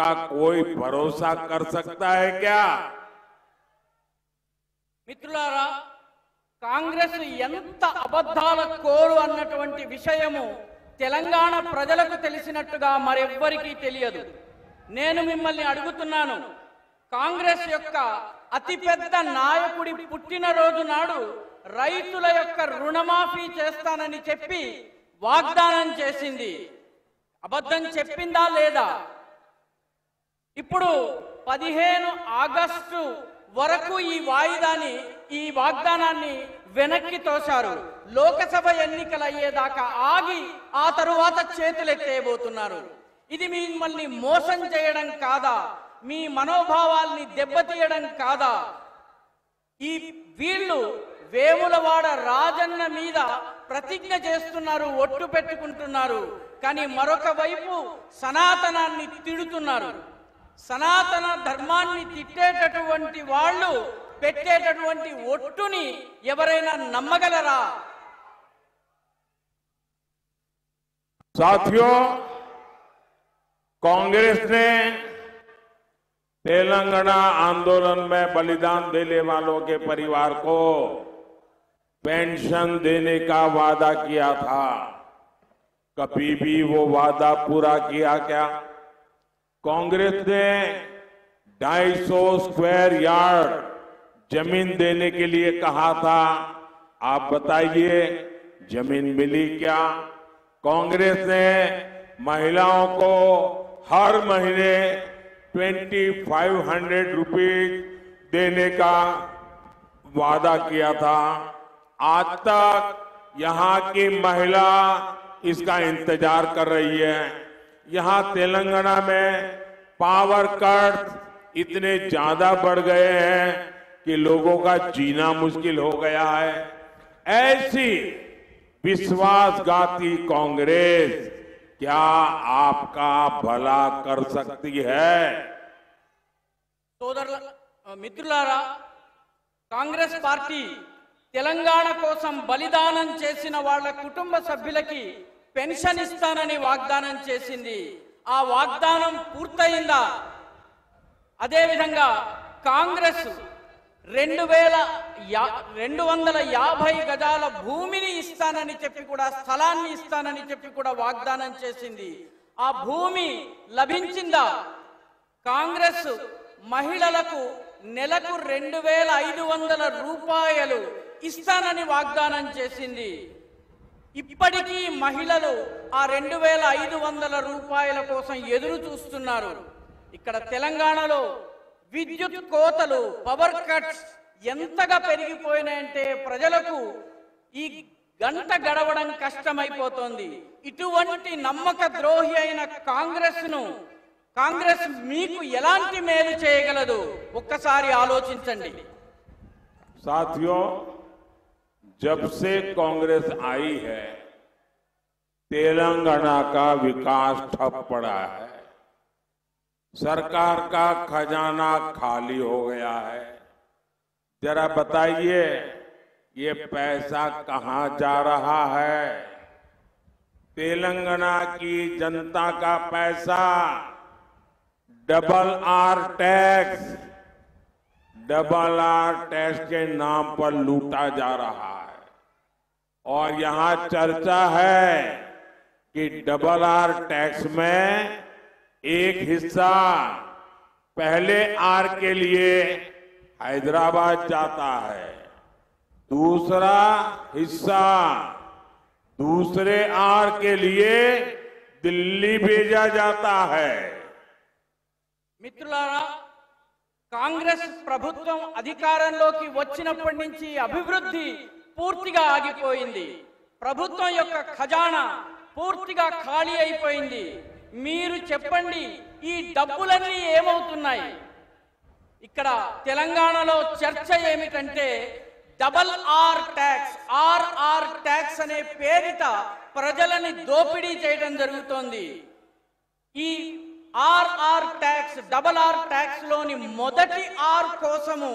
का कोई भरोसा कर सकता है क्या? మిత్రులారా, కాంగ్రెస్ ఎంత అబద్ధాల కోరు అన్నటువంటి విషయము తెలంగాణ ప్రజలకు తెలిసినట్టుగా మరెవ్వరికీ తెలియదు. నేను మిమ్మల్ని అడుగుతున్నాను, కాంగ్రెస్ యొక్క అతిపెద్ద నాయకుడి పుట్టినరోజు నాడు రైతుల యొక్క రుణమాఫీ చేస్తానని చెప్పి వాగ్దానం చేసింది. అబద్ధం చెప్పిందా లేదా? ఇప్పుడు 15 ఆగస్టు వరకు ఈ వాగ్దానాన్ని వెనక్కి తోశారు. లోకసభ ఎన్నికలు అయ్యేదాకా ఆగి ఆ తరువాత చేతులెత్తేయబోతున్నారు. ఇది మిమ్మల్ని మోసం చేయడం కాదా? మీ మనోభావాల్ని దెబ్బతీయడం కాదా? వీళ్ళు వేములవాడ రాజన్న మీద ప్రతిజ్ఞ చేస్తున్నారు, ఒట్టు పెట్టుకుంటున్నారు. కానీ మరొక వైపు సనాతనాన్ని తిడుతున్నారు. సనాతన ధర్మాన్ని తిట్టేటటువంటి వాళ్ళు పెట్టేటటువంటి ఒట్టుని ఎవరైనా నమ్మగలరా? साथियों, कांग्रेस ने तेलंगाना आंदोलन में बलिदान देने वालों के परिवार को पेंशन देने का वादा किया था। कभी भी वो वादा पूरा किया क्या? कांग्रेस ने 250 स्क्वायर यार्ड जमीन देने के लिए कहा था। आप बताइए, जमीन मिली क्या? कांग्रेस ने महिलाओं को हर महीने 2500 रुपीज देने का वादा किया था। आज तक यहां की महिला इसका इंतजार कर रही है। यहां तेलंगाना में पावर कट इतने ज्यादा बढ़ गए हैं कि लोगों का जीना मुश्किल हो गया है। ऐसी विश्वासघाती कांग्रेस क्या आपका भला कर सकती है? మిత్రులారా, కాంగ్రెస్ పార్టీ తెలంగాణ కోసం బలిదానం చేసిన వాళ్ళ కుటుంబ సభ్యులకి పెన్షన్ ఇస్తానని వాగ్దానం చేసింది. ఆ వాగ్దానం పూర్తయిందా? అదేవిధంగా కాంగ్రెస్ 250 గజాల భూమిని ఇస్తానని చెప్పి కూడా, స్థలాన్ని ఇస్తానని చెప్పి కూడా వాగ్దానం చేసింది. ఆ భూమి లభించిందా? కాంగ్రెస్ మహిళలకు నెలకు 2500 రూపాయలు ఇస్తానని వాగ్దానం చేసింది. ఇప్పటికీ మహిళలు ఆ 2500 రూపాయల కోసం ఎదురు చూస్తున్నారు. ఇక్కడ తెలంగాణలో విద్యుత్ కోతలు, పవర్ కట్స్ ఎంతగా పెరిగిపోయినాయంటే ప్రజలకు ఈ గంట గడవడం కష్టమైపోతోంది. ఇటువంటి నమ్మక ద్రోహి అయిన కాంగ్రెస్ మీకు ఎలాంటి మేలు చేయగలదు? ఒక్కసారి ఆలోచించండి. साथियों, जब से कांग्रेस आई है तेलंगाना का विकास ठप पड़ा है। सरकार का खजाना खाली हो गया है। जरा बताइए, ये पैसा कहां जा रहा है? तेलंगाना की जनता का पैसा डबल आर टैक्स के नाम पर लूटा जा रहा है। और यहां चर्चा है कि डबल आर टैक्स में एक हिस्सा पहले आर के लिए हैदराबाद जाता है, दूसरा हिस्सा दूसरे आर के लिए दिल्ली भेजा जाता है। మిత్రులారా, కాంగ్రెస్ ప్రభుత్వం అధికారంలోకి వచ్చినప్పటి నుంచి అభివృద్ధి పూర్తిగా ఆగిపోయింది. ప్రభుత్వం యొక్క ఖజానా పూర్తిగా ఖాళీ అయిపోయింది. మీరు చెప్పండి, ఈ డబ్బులన్నీ ఏమవుతున్నాయి? ఇక్కడ తెలంగాణలో చర్చ ఏమిటంటే డబల్ ఆర్ ట్యాక్స్ అనే పేరిట ప్రజలని దోపిడీ చేయడం జరుగుతోంది. ఈ డబల్ ఆర్ ట్యాక్స్ లోని మొదటి ఆర్ కోసము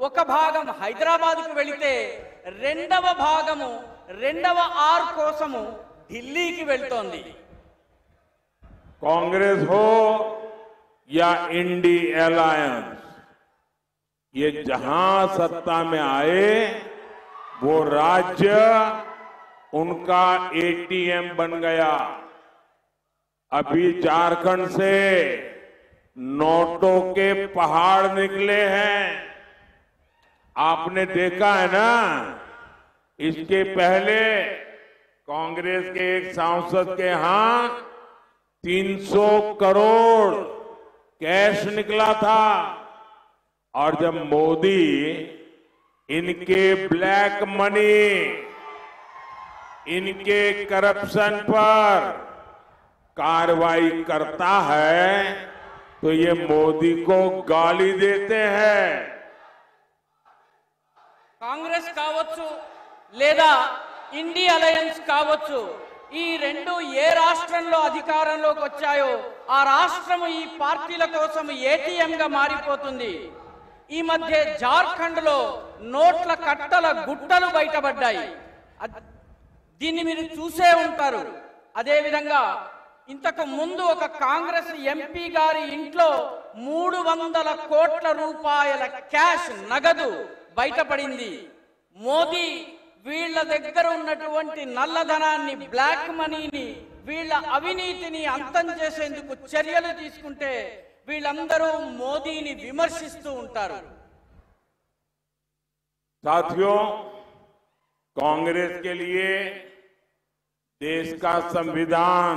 ఒక భాగం హైదరాబాద్కు వెళితే రెండవ ఆర్ కోసము ఢిల్లీకి వెళ్తోంది. कांग्रेस हो या इंडी अलायंस, ये जहां सत्ता में आए वो राज्य उनका एटीएम बन गया। अभी झारखंड से नोटों के पहाड़ निकले हैं, आपने देखा है ना। इसके पहले कांग्रेस के एक सांसद के यहां 300 करोड़ कैश निकला था, और जब मोदी इनके ब्लैक मनी, इनके करप्शन पर कार्रवाई करता है तो ये मोदी को गाली देते हैं। కాంగ్రెస్ కావచ్చు లేదా ఇండి అలయన్స్ కావచ్చు, ఈ రెండు ఏ రాష్ట్రంలో అధికారంలోకి వచ్చాయో ఆ రాష్ట్రం ఈ పార్టీల కోసం ఏటీఎం గా మారిపోతుంది. ఈ మధ్య జార్ఖండ్ లో నోట్ల కట్టల గుట్టలు బయటపడ్డాయి. దీన్ని మీరు చూసే ఉంటారు. అదే విధంగా ఇంతకు ముందు ఒక కాంగ్రెస్ ఎంపీ గారి ఇంట్లో 300 కోట్ల రూపాయల క్యాష్ నగదు బయటపడింది. మోదీ వీళ్ళ దగ్గర ఉన్నటువంటి నల్లధనాన్ని, బ్లాక్ మనీని, వీళ్ళ అవినీతిని అంతం చేసేందుకు చర్యలు తీసుకుంటే వీళ్ళందరూ మోదీని విమర్శిస్తూ ఉంటారు. साथियों, कांग्रेस के लिए देश का संविधान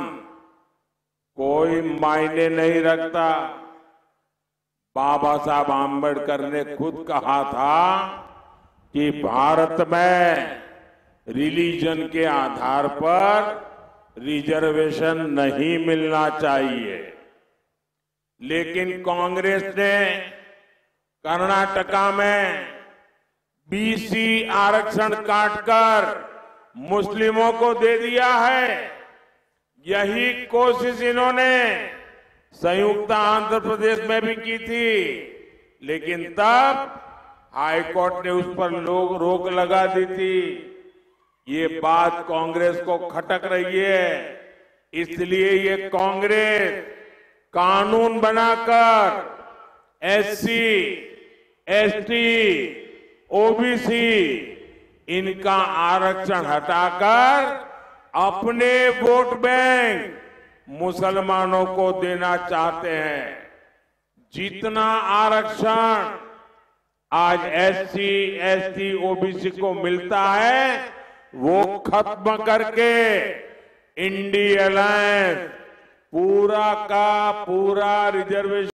कोई मायने नहीं रखता। बाबा साहब आंबेडकर ने खुद कहा था कि भारत में रिलीजन के आधार पर रिजर्वेशन नहीं मिलना चाहिए, लेकिन कांग्रेस ने कर्नाटका में बीसी आरक्षण काटकर मुस्लिमों को दे दिया है। यही कोशिश इन्होंने संयुक्त आंध्र प्रदेश में भी की थी, लेकिन तब हाईकोर्ट ने उस पर रोक लगा दी थी। ये बात कांग्रेस को खटक रही है, इसलिए ये कांग्रेस कानून बनाकर एससी, एसटी, ओबीसी इनका आरक्षण हटाकर अपने वोट बैंक मुसलमानों को देना चाहते हैं। जितना आरक्षण आज एससी, एसटी, ओबीसी को मिलता है वो खत्म करके इंडी अलायंस पूरा का पूरा रिजर्वेशन